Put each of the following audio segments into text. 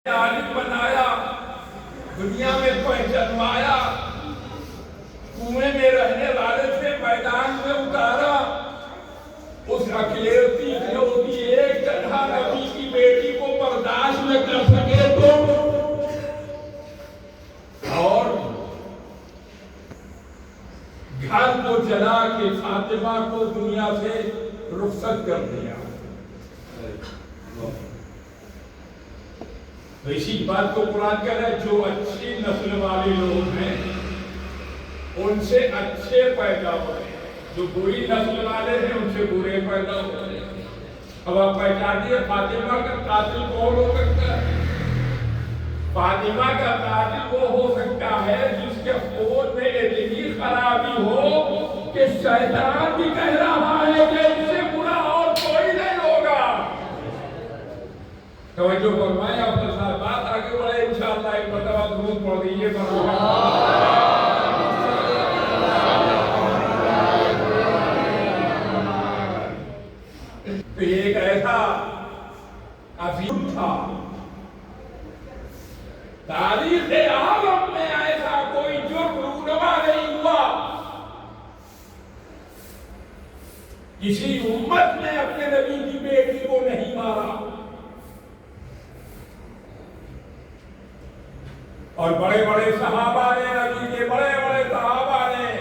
عالم بنایا، دنیا میں پہچانوایا، کنویں میں رہنے والے سے میدان میں اتارا، اس اکلیتی کھلوتی ایک تنہا نبی کی بیٹی کو برداشت نہ کر سکے تو اور گھر کو جلا کے فاطمہ کو دنیا سے رخصت کر دیا۔ تو اسی بات کو قرآن کہہ رہا ہے جو اچھی نسل والے لوگ ہیں ان سے اچھے پیدا ہوئے ہیں، جو بری نسل والے ہیں ان سے برے پیدا ہوئے ہیں۔ اب آپ پہچانیے فاطمہ کا قاتل کون ہو سکتا ہے؟ فاطمہ کا قاتل وہ ہو سکتا ہے جس کے خون میں اتنی خرابی ہو کہ شیطان بھی کہہ رہا ہے کہ اس سے برا اور کوئی نہیں ہوگا۔ توجہ فرمائیں، آپ کے ساتھ بات آگے بڑھے انشاءاللہ۔ ایک مرتبہ درود پڑھ دیجیے۔ تو یہ ایک ایسا عظیم تھا، تاریخ عالم میں ایسا کوئی جرم رونما نہیں ہوا، کسی امت نے اپنے نبی کی بیٹی کو نہیں مارا۔ اور بڑے بڑے صحابہ نے، نبی کے بڑے بڑے صحابہ نے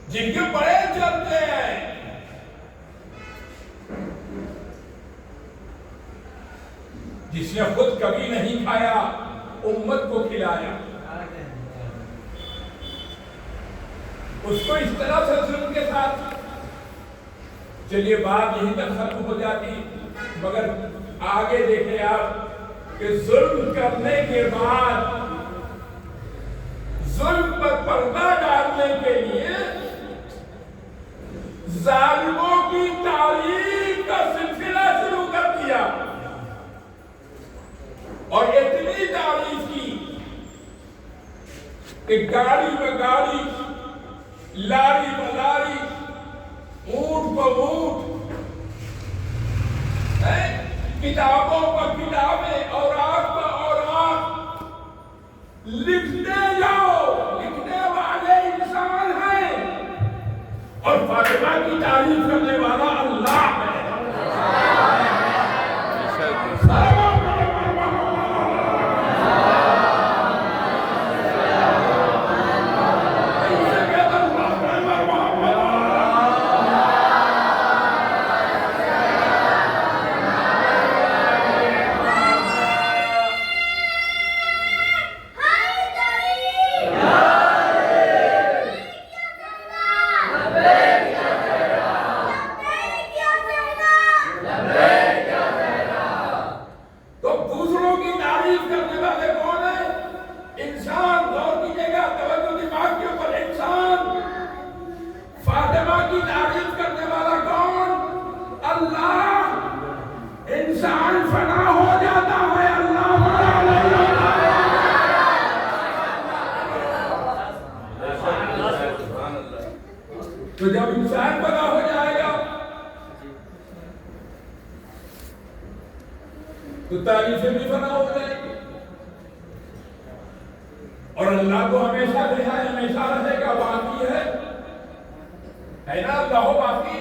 جن کے بڑے چلتے ہیں، جس نے خود کبھی نہیں کھایا امت کو کھلایا، اس کو اس طرح سے ظلم کے ساتھ، چلیے بات یہیں تک ختم ہو جاتی، مگر آگے دیکھیں آپ کہ ظلم کرنے کے بعد ظلم پر پردہ ڈالنے کے لیے ظالموں کی تعریف کا سلسلہ شروع کر دیا، اور اتنی تعریف کی کہ گاڑی میں گاڑی، لاری میں لاری، اونٹ پر اونٹ، کتابوں پر کتابیں، اوراق پر اوراق لکھتے جاؤ، لکھنے والے انسان ہیں اور فاطمہ کی تعریف کرنے والا اللہ ہے۔ تو جب انسان بنا ہو جائے گا تو تعریفیں بھی بنا ہو جائے گی، اور اللہ کو ہمیشہ رہا ہے، ہمیشہ رہے گا، باقی ہے نا اللہ باقی،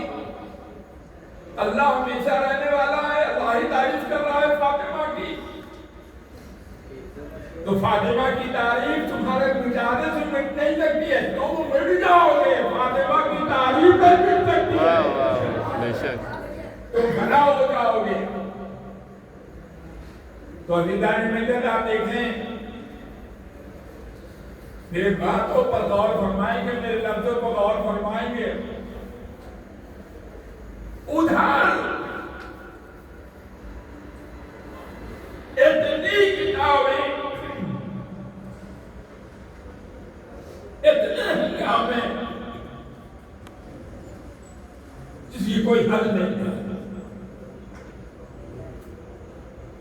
اللہ ہمیشہ رہنے والا ہے، اللہ ہی تعریف کر رہا ہے فاطمہ کی۔ تو فاطمہ کی تعریف تمہارے گزارے سے مٹ نہیں سکتی ہے، تم مٹ جاؤ گے، فاطمہ کی تعریف نہیں مٹ سکتی ہے، تم بنا ہو جاؤ گے۔ تو عزیزان ملت آپ دیکھیں، میرے باتوں پر غور فرمائیں گے، میرے لفظوں پر غور فرمائیں گے۔ ادھر اتنی کتابیں، اتنے ہنگامے، جس کی کوئی حل نہیں ہے،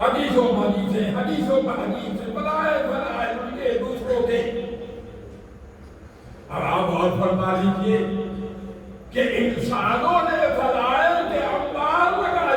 حدیثوں حدیثیں، حدیثوں پر حدیثیں، فضائل فضائل ان کے دوسروں کے۔ اب آپ غور فرما لیجیے کہ انسانوں نے فضائل کے انبار لگائے،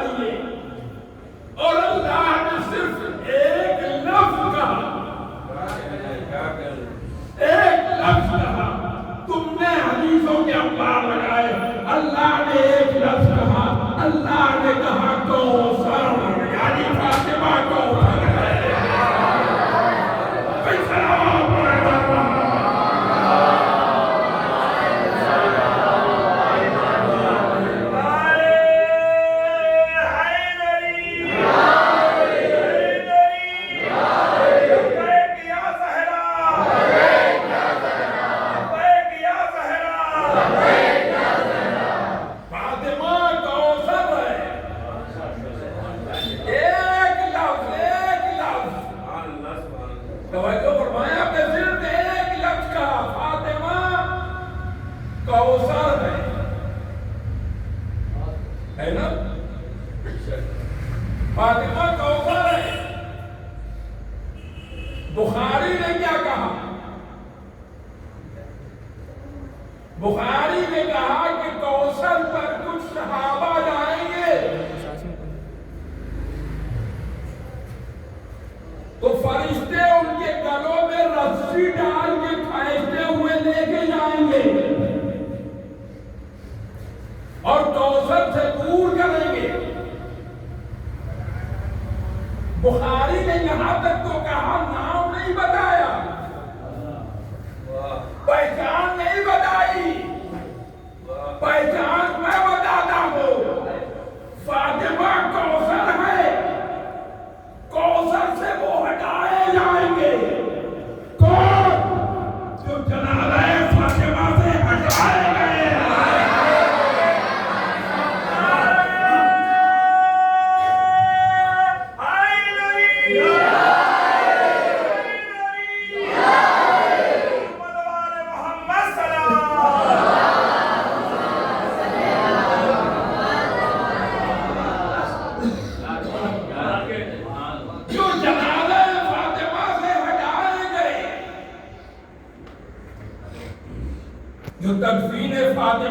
فاطمہ کوثر ہے. بخاری نے کیا کہا؟ بخاری نے کہا کہ کوثر پر کچھ صحابہ جائیں گے تو فرشتے ان کے گلوں میں رسی ڈال کے کھینچتے ہوئے لے کے جائیں گے اور کوثر سے دور کریں گے. بخاری نے یہاں تک تو کہا نام نہیں بتایا, پہچان نہیں بتائی. پہچان میں بتاتا ہوں, فاطمہ کوثر ہے. کوثر سے وہ ہٹائے جائیں گے. کون؟ جو جنازہ فاطمہ سے ہٹائے گئے. جو تدفین فاطمہ